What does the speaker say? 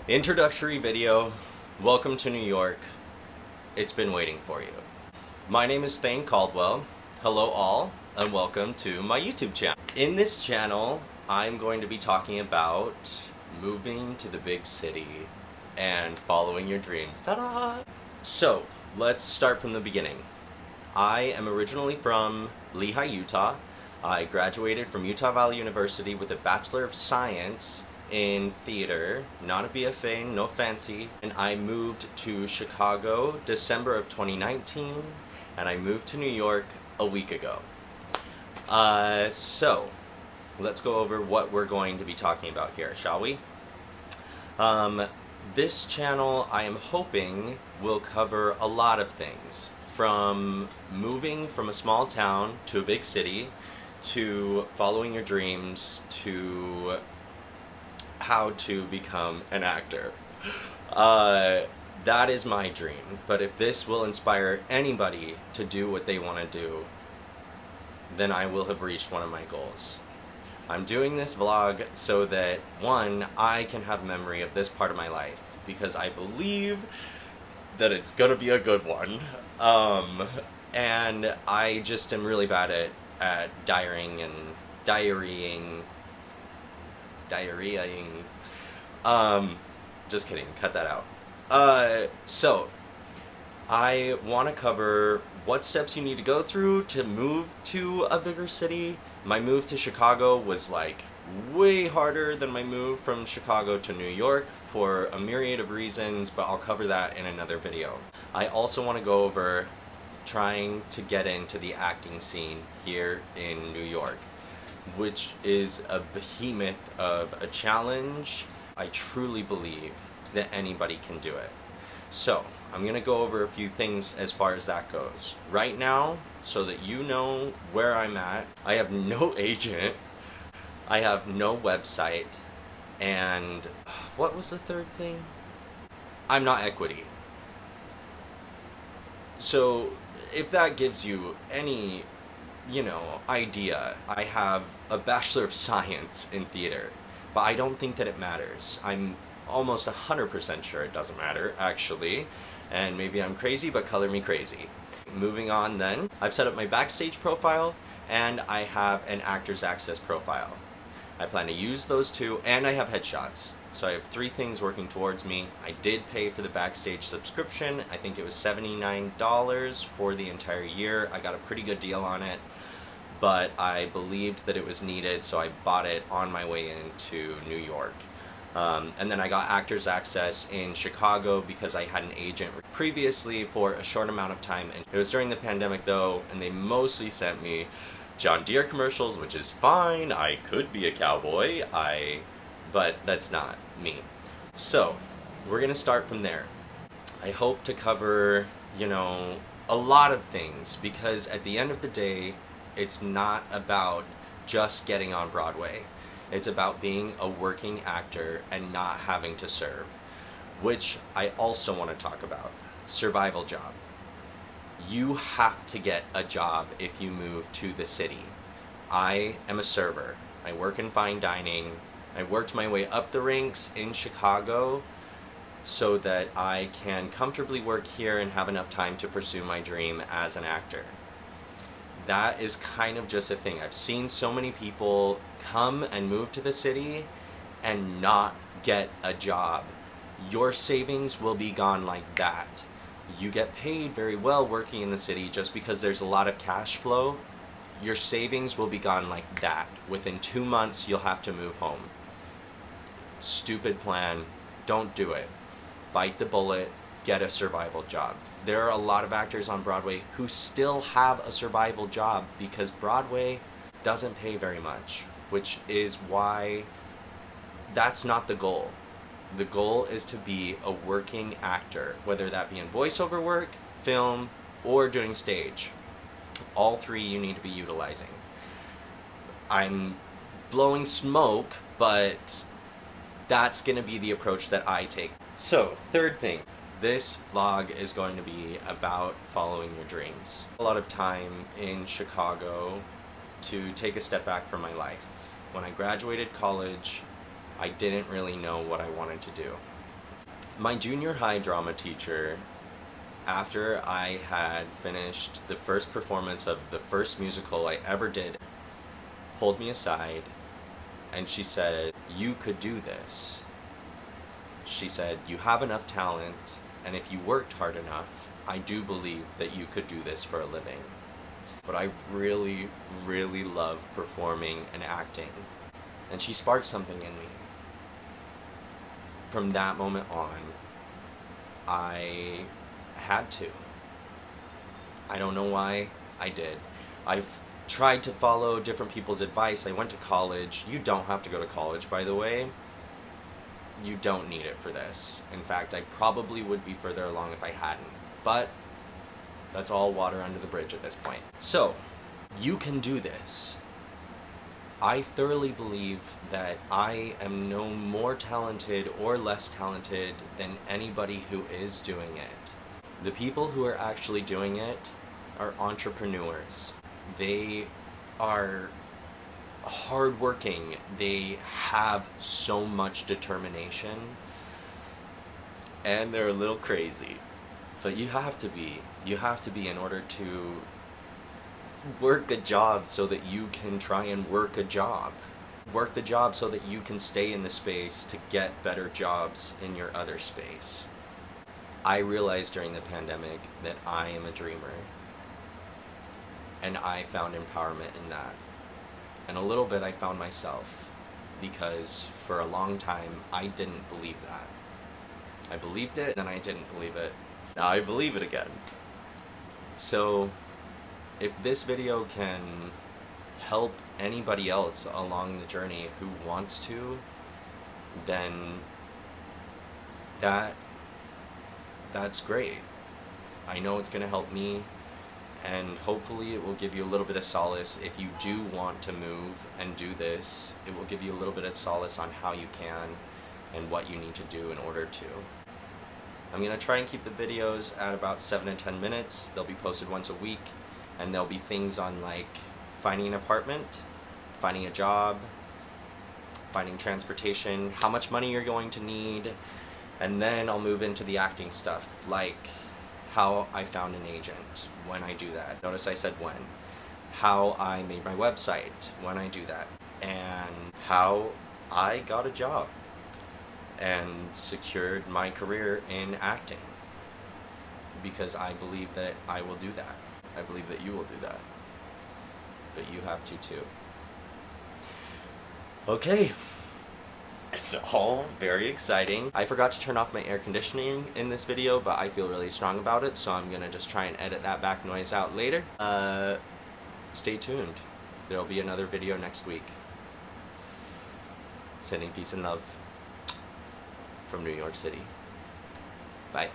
Introductory video. Welcome to New York. It's been waiting for you. My name is Thane Caldwell. Hello all, and welcome to my YouTube channel. In this channel, I'm going to be talking about moving to the big city and following your dreams. Ta-da! So, let's start from the beginning. I am originally from Lehi, Utah. I graduated from Utah Valley University with a Bachelor of Science in theater, not a BFA, no fancy, and I moved to Chicago December of 2019, and I moved to New York a week ago. So let's go over what we're going to be talking about here, shall we? This channel, I am hoping, will cover a lot of things, from moving from a small town to a big city, to following your dreams, to how to become an actor. That is my dream, but if this will inspire anybody to do what they want to do, then I will have reached one of my goals. I'm doing this vlog so that, one, I can have memory of this part of my life, because I believe that it's gonna be a good one. And I just am really bad at diarying. Just kidding, cut that out. So I want to cover what steps you need to go through to move to a bigger city. My move to Chicago was like way harder than my move from Chicago to New York for a myriad of reasons, but I'll cover that in another video. I also want to go over trying to get into the acting scene here in New York, which is a behemoth of a challenge. I truly believe that anybody can do it. So I'm going to go over a few things as far as that goes. Right now, so that you know where I'm at, I have no agent, I have no website, and what was the third thing? I'm not equity. So if that gives you any idea, I have a Bachelor of Science in theater, but I don't think that it matters. I'm almost 100% sure it doesn't matter, actually, and maybe I'm crazy, but color me crazy. Moving on then, I've set up my Backstage profile, and I have an Actors Access profile. I plan to use those two, and I have headshots. So I have three things working towards me. I did pay for the Backstage subscription. I think it was $79 for the entire year. I got a pretty good deal on it, but I believed that it was needed, so I bought it on my way into New York. And then I got Actors Access in Chicago because I had an agent previously for a short amount of time. And it was during the pandemic though, and they mostly sent me John Deere commercials, which is fine. I could be a cowboy, but that's not me. So we're gonna start from there. I hope to cover, a lot of things, because at the end of the day, it's not about just getting on Broadway. It's about being a working actor and not having to serve, which I also want to talk about. Survival job. You have to get a job if you move to the city. I am a server. I work in fine dining. I worked my way up the ranks in Chicago so that I can comfortably work here and have enough time to pursue my dream as an actor. That is kind of just a thing. I've seen so many people come and move to the city and not get a job. Your savings will be gone like that. You get paid very well working in the city just because there's a lot of cash flow. Your savings will be gone like that. Within 2 months, you'll have to move home. Stupid plan. Don't do it. Bite the bullet. Get a survival job. There are a lot of actors on Broadway who still have a survival job because Broadway doesn't pay very much, which is why that's not the goal. The goal is to be a working actor, whether that be in voiceover work, film, or doing stage. All three you need to be utilizing. I'm blowing smoke, but that's going to be the approach that I take. So, third thing. This vlog is going to be about following your dreams. A lot of time in Chicago to take a step back from my life. When I graduated college, I didn't really know what I wanted to do. My junior high drama teacher, after I had finished the first performance of the first musical I ever did, pulled me aside and she said, "You could do this." She said, "You have enough talent, and if you worked hard enough, I do believe that you could do this for a living." But I really, really love performing and acting. And she sparked something in me. From that moment on, I had to. I don't know why I did. I've tried to follow different people's advice. I went to college. You don't have to go to college, by the way. You don't need it for this. In fact, I probably would be further along if I hadn't. But that's all water under the bridge at this point. So, you can do this. I thoroughly believe that I am no more talented or less talented than anybody who is doing it. The people who are actually doing it are entrepreneurs. They are hardworking. They have so much determination. And they're a little crazy. But you have to be. You have to be in order to work a job so that you can try and work a job. Work the job so that you can stay in the space to get better jobs in your other space. I realized during the pandemic that I am a dreamer. And I found empowerment in that. And a little bit I found myself, because for a long time I didn't believe that. I believed it, then I didn't believe it. Now I believe it again. So, if this video can help anybody else along the journey who wants to, then that's great. I know it's gonna help me, and hopefully it will give you a little bit of solace. If you do want to move and do this, it will give you a little bit of solace on how you can and what you need to do in order to. I'm gonna try and keep the videos at about 7 to 10 minutes. They'll be posted once a week, and there'll be things on like finding an apartment, finding a job, finding transportation, how much money you're going to need, and then I'll move into the acting stuff, like how I found an agent when I do that. Notice I said when. How I made my website when I do that, and how I got a job and secured my career in acting, because I believe that I will do that. I believe that you will do that, but you have to too. Okay, it's all very exciting. I forgot to turn off my air conditioning in this video, but I feel really strong about it, so I'm gonna just try and edit that back noise out later. Stay tuned. There'll be another video next week. Sending peace and love from New York City. Bye.